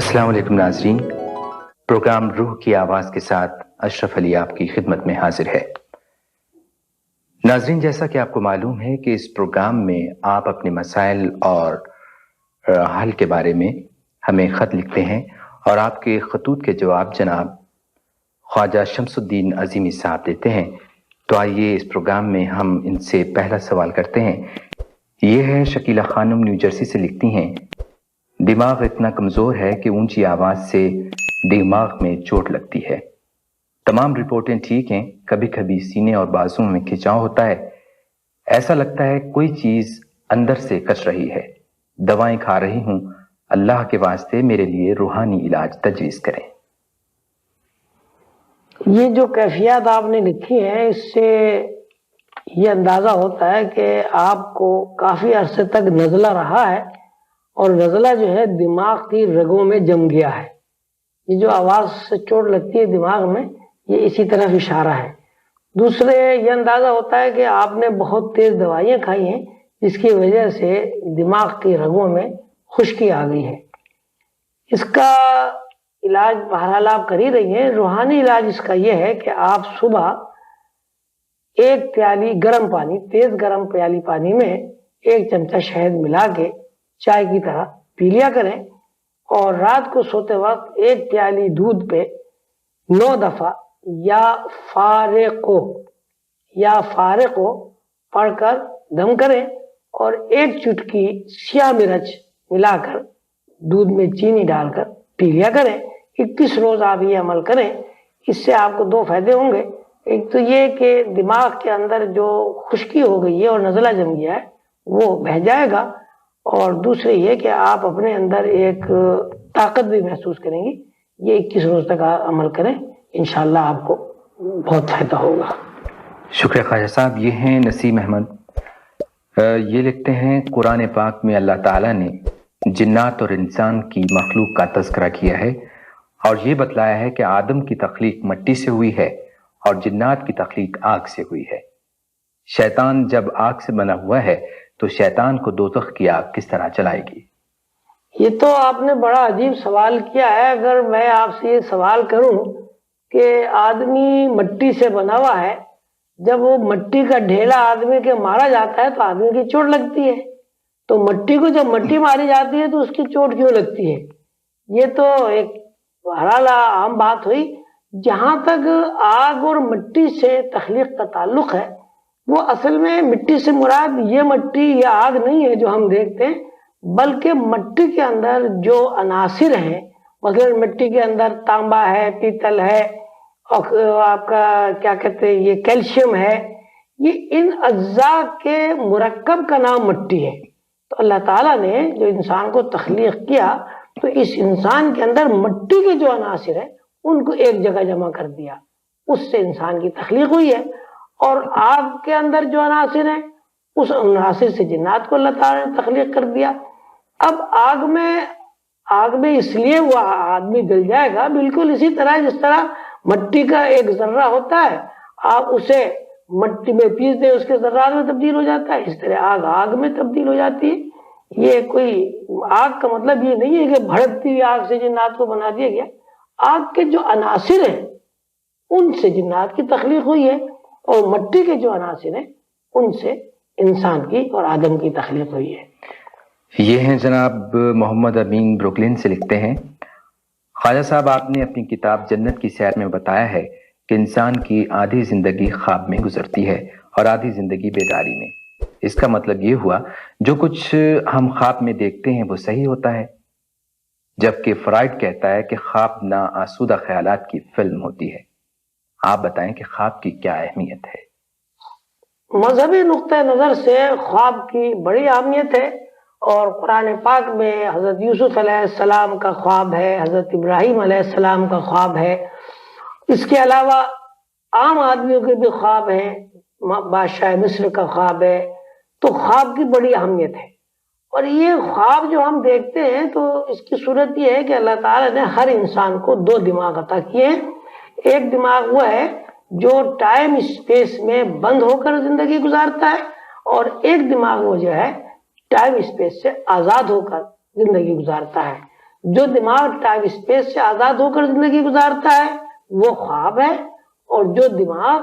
السلام علیکم ناظرین، پروگرام روح کی آواز کے ساتھ اشرف علی آپ کی خدمت میں حاضر ہے۔ ناظرین، جیسا کہ آپ کو معلوم ہے کہ اس پروگرام میں آپ اپنے مسائل اور حل کے بارے میں ہمیں خط لکھتے ہیں اور آپ کے خطوط کے جواب جناب خواجہ شمس الدین عظیمی صاحب دیتے ہیں۔ تو آئیے اس پروگرام میں ہم ان سے پہلا سوال کرتے ہیں۔ یہ ہے شکیلہ خانم نیو جرسی سے، لکھتی ہیں، دماغ اتنا کمزور ہے کہ اونچی آواز سے دماغ میں چوٹ لگتی ہے۔ تمام رپورٹیں ٹھیک ہیں، کبھی کبھی سینے اور بازوں میں کھچاؤ ہوتا ہے، ایسا لگتا ہے کوئی چیز اندر سے کچ رہی ہے۔ دوائیں کھا رہی ہوں، اللہ کے واسطے میرے لیے روحانی علاج تجویز کریں۔ یہ جو کیفیات آپ نے لکھی ہیں، اس سے یہ اندازہ ہوتا ہے کہ آپ کو کافی عرصے تک نزلہ رہا ہے، اور نزلہ جو ہے دماغ کی رگوں میں جم گیا ہے۔ یہ جو آواز سے چوٹ لگتی ہے دماغ میں، یہ اسی طرف اشارہ ہے۔ دوسرے یہ اندازہ ہوتا ہے کہ آپ نے بہت تیز دوائیاں کھائی ہیں، جس کی وجہ سے دماغ کی رگوں میں خشکی آ گئی ہے۔ اس کا علاج بہرحال آپ کر ہی رہی ہیں۔ روحانی علاج اس کا یہ ہے کہ آپ صبح ایک پیالی گرم پانی، تیز گرم پیالی پانی میں 1 چمچہ شہد ملا کے چائے کی طرح پی لیا کریں، اور رات کو سوتے وقت 1 پیالی دودھ پہ 9 دفعہ یا فارقو پڑھ کر دم کریں، اور 1 چٹکی سیاہ مرچ ملا کر دودھ میں چینی ڈال کر پی لیا کریں۔ 21 روز آپ یہ عمل کریں۔ اس سے آپ کو 2 فائدے ہوں گے۔ ایک تو یہ کہ دماغ کے اندر جو خشکی ہو گئی ہے اور نزلہ جم گیا ہے وہ بہہ جائے گا، اور دوسرے یہ کہ آپ اپنے اندر ایک طاقت بھی محسوس کریں گی۔ یہ 21 روز تک آپ عمل کریں، انشاءاللہ آپ کو بہت فائدہ ہوگا۔ شکریہ خواجہ صاحب۔ یہ ہیں نسیم احمد، یہ لکھتے ہیں، قرآن پاک میں اللہ تعالیٰ نے جنات اور انسان کی مخلوق کا تذکرہ کیا ہے اور یہ بتلایا ہے کہ آدم کی تخلیق مٹی سے ہوئی ہے اور جنات کی تخلیق آگ سے ہوئی ہے۔ شیطان جب آگ سے بنا ہوا ہے تو شیطان کو دوزخ کی آگ کس طرح چلائے گی؟ یہ تو آپ نے بڑا عجیب سوال کیا ہے۔ اگر میں آپ سے یہ سوال کروں کہ آدمی مٹی سے بنا ہوا ہے، جب وہ مٹی کا ڈھیلا آدمی کے مارا جاتا ہے تو آدمی کی چوٹ لگتی ہے، تو مٹی کو جب مٹی ماری جاتی ہے تو اس کی چوٹ کیوں لگتی ہے؟ یہ تو ایک بہرحال عام بات ہوئی۔ جہاں تک آگ اور مٹی سے تخلیق کا تعلق ہے، وہ اصل میں مٹی سے مراد یہ مٹی یا آگ نہیں ہے جو ہم دیکھتے ہیں، بلکہ مٹی کے اندر جو عناصر ہیں، مثلا مٹی کے اندر تانبا ہے، پیتل ہے، اور آپ کا کیا کہتے ہیں یہ کیلشیم ہے، یہ ان اجزاء کے مرکب کا نام مٹی ہے۔ تو اللہ تعالیٰ نے جو انسان کو تخلیق کیا تو اس انسان کے اندر مٹی کے جو عناصر ہیں ان کو ایک جگہ جمع کر دیا، اس سے انسان کی تخلیق ہوئی ہے۔ اور آگ کے اندر جو عناصر ہیں اس عناصر سے جنات کو اللہ تعالیٰ نے تخلیق کر دیا۔ اب آگ میں اس لیے وہ آدمی جل جائے گا، بالکل اسی طرح جس طرح مٹی کا ایک ذرہ ہوتا ہے، آپ اسے مٹی میں پیس دیں اس کے ذرات میں تبدیل ہو جاتا ہے، اس طرح آگ میں تبدیل ہو جاتی ہے۔ یہ کوئی آگ کا مطلب یہ نہیں ہے کہ بھڑکتی ہوئی آگ سے جنات کو بنا دیا گیا۔ آگ کے جو عناصر ہیں ان سے جنات کی تخلیق ہوئی ہے، اور مٹی کے جو عناصر ہیں ان سے انسان کی اور آدم کی تخلیق ہوئی ہے۔ یہ ہیں جناب محمد امین بروکلین سے، لکھتے ہیں، خواجہ صاحب آپ نے اپنی کتاب جنت کی سیر میں بتایا ہے کہ انسان کی آدھی زندگی خواب میں گزرتی ہے اور آدھی زندگی بیداری میں۔ اس کا مطلب یہ ہوا جو کچھ ہم خواب میں دیکھتے ہیں وہ صحیح ہوتا ہے، جبکہ فرائڈ کہتا ہے کہ خواب نا آسودہ خیالات کی فلم ہوتی ہے۔ آپ بتائیں کہ خواب کی کیا اہمیت ہے؟ مذہبی نقطۂ نظر سے خواب کی بڑی اہمیت ہے، اور قرآن پاک میں حضرت یوسف علیہ السلام کا خواب ہے، حضرت ابراہیم علیہ السلام کا خواب ہے، اس کے علاوہ عام آدمیوں کے بھی خواب ہیں، بادشاہ مصر کا خواب ہے۔ تو خواب کی بڑی اہمیت ہے، اور یہ خواب جو ہم دیکھتے ہیں تو اس کی صورت یہ ہے کہ اللہ تعالیٰ نے ہر انسان کو 2 دماغ عطا کیے ہیں۔ ایک دماغ وہ ہے جو ٹائم اسپیس میں بند ہو کر زندگی گزارتا ہے، اور ایک دماغ وہ جو ہے ٹائم اسپیس سے آزاد ہو کر زندگی گزارتا ہے۔ جو دماغ ٹائم اسپیس سے آزاد ہو کر زندگی گزارتا ہے وہ خواب ہے، اور جو دماغ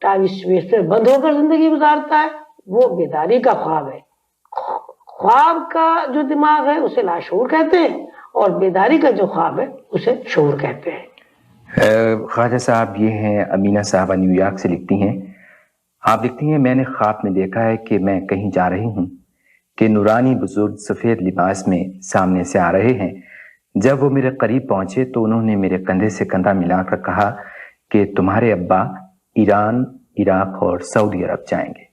ٹائم اسپیس سے بند ہو کر زندگی گزارتا ہے وہ بیداری کا خواب ہے۔ خواب کا جو دماغ ہے اسے لاشعور کہتے ہیں، اور بیداری کا جو خواب ہے اسے شعور کہتے ہیں۔ خواجہ صاحب یہ ہیں امینہ صاحبہ نیو یارک سے لکھتی ہیں، آپ لکھتی ہیں میں نے خواب میں دیکھا ہے کہ میں کہیں جا رہی ہوں کہ نورانی بزرگ سفید لباس میں سامنے سے آ رہے ہیں۔ جب وہ میرے قریب پہنچے تو انہوں نے میرے کندھے سے کندھا ملا کر کہا کہ تمہارے ابا ایران، عراق اور سعودی عرب جائیں گے۔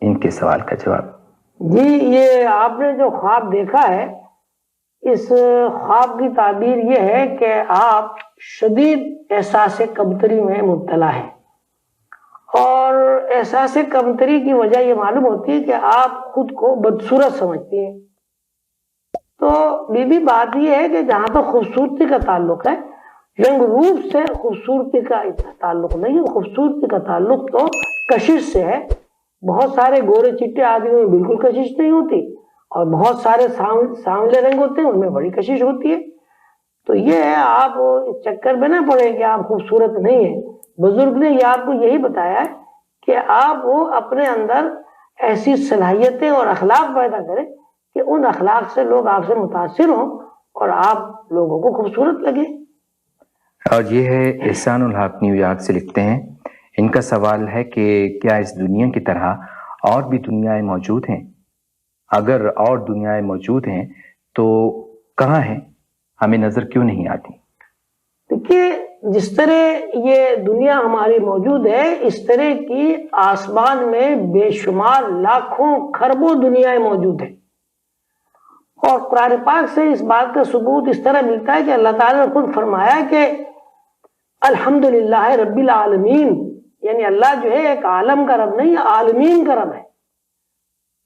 ان کے سوال کا جواب۔ جی، یہ آپ نے جو خواب دیکھا ہے، اس خواب کی تعبیر یہ ہے کہ آپ شدید احساس کمتری میں مبتلا ہیں، اور احساس کمتری کی وجہ یہ معلوم ہوتی ہے کہ آپ خود کو بدصورت سمجھتی ہیں۔ تو بات یہ ہے کہ جہاں تک خوبصورتی کا تعلق ہے، رنگ روپ سے خوبصورتی کا تعلق نہیں ہے، خوبصورتی کا تعلق تو کشش سے ہے۔ بہت سارے گورے چٹے آدمیوں میں بالکل کشش نہیں ہوتی، اور بہت سارے سانولے رنگ ہوتے ہیں ان میں بڑی کشش ہوتی ہے۔ تو یہ ہے، آپ اس چکر میں نہ پڑے کہ آپ خوبصورت نہیں ہیں۔ بزرگ نے یہ آپ کو یہی بتایا ہے کہ آپ وہ اپنے اندر ایسی صلاحیتیں اور اخلاق پیدا کریں کہ ان اخلاق سے لوگ آپ سے متاثر ہوں اور آپ لوگوں کو خوبصورت لگے۔ اور یہ ہے احسان الحق نیو یارک سے لکھتے ہیں، ان کا سوال ہے کہ کیا اس دنیا کی طرح اور بھی دنیایں موجود ہیں؟ اگر اور دنیایں موجود ہیں تو کہاں ہیں؟ ہمیں نظر کیوں نہیں آتی؟ دیکھیے، جس طرح یہ دنیا ہماری موجود ہے، اس طرح کی آسمان میں بے شمار لاکھوں کھربوں دنیایں موجود ہیں، اور قرآن پاک سے اس بات کا ثبوت اس طرح ملتا ہے کہ اللہ تعالیٰ نے خود فرمایا کہ الحمدللہ رب العالمین، یعنی اللہ جو ہے ایک عالم کا رب نہیں، عالمین کا رب ہے۔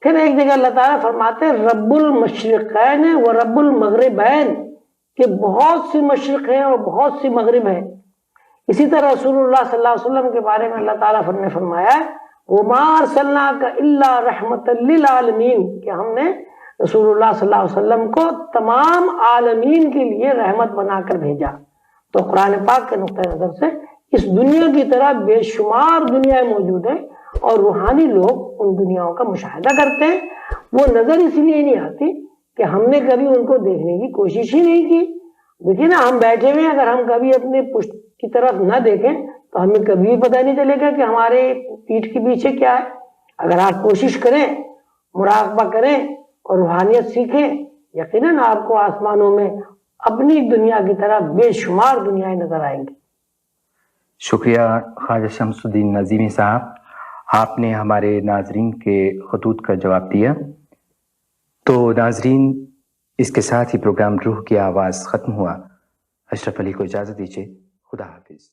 پھر ایک جگہ اللہ تعالیٰ فرماتے ہیں رب المشرقین و رب المغربین، کہ بہت سی مشرق ہیں اور بہت سی مغرب ہیں۔ اسی طرح رسول اللہ صلی اللہ علیہ وسلم کے بارے میں اللہ تعالیٰ نے فرمایا ہے وَمَا أَرْسَلْنَاكَ إِلَّا رَحْمَةً لِّلْعَالَمِينَ، کہ ہم نے رسول اللہ صلی اللہ علیہ وسلم کو تمام عالمین کے لیے رحمت بنا کر بھیجا۔ تو قرآن پاک کے نقطۂ نظر سے اس دنیا کی طرح بے شمار دنیا موجود ہیں، اور روحانی لوگ ان دنیاؤں کا مشاہدہ کرتے ہیں۔ وہ نظر اس لیے نہیں آتی کہ ہم نے کبھی ان کو دیکھنے کی کوشش ہی نہیں کی۔ دیکھیے نا، ہم بیٹھے ہوئے ہیں، اگر ہم کبھی اپنے پشت کی طرف نہ دیکھیں تو ہمیں کبھی پتہ نہیں چلے گا کہ ہمارے پیٹھ کے پیچھے کیا ہے۔ اگر آپ کوشش کریں، مراقبہ کریں اور روحانیت سیکھیں، یقیناً آپ کو آسمانوں میں اپنی دنیا کی طرح بے شمار دنیایں نظر آئیں گی۔ شکریہ خواجہ شمس الدین نظیمی صاحب، آپ نے ہمارے ناظرین کے خطوط کا جواب دیا۔ تو ناظرین، اس کے ساتھ ہی پروگرام روح کی آواز ختم ہوا۔ اشرف علی کو اجازت دیجیے، خدا حافظ۔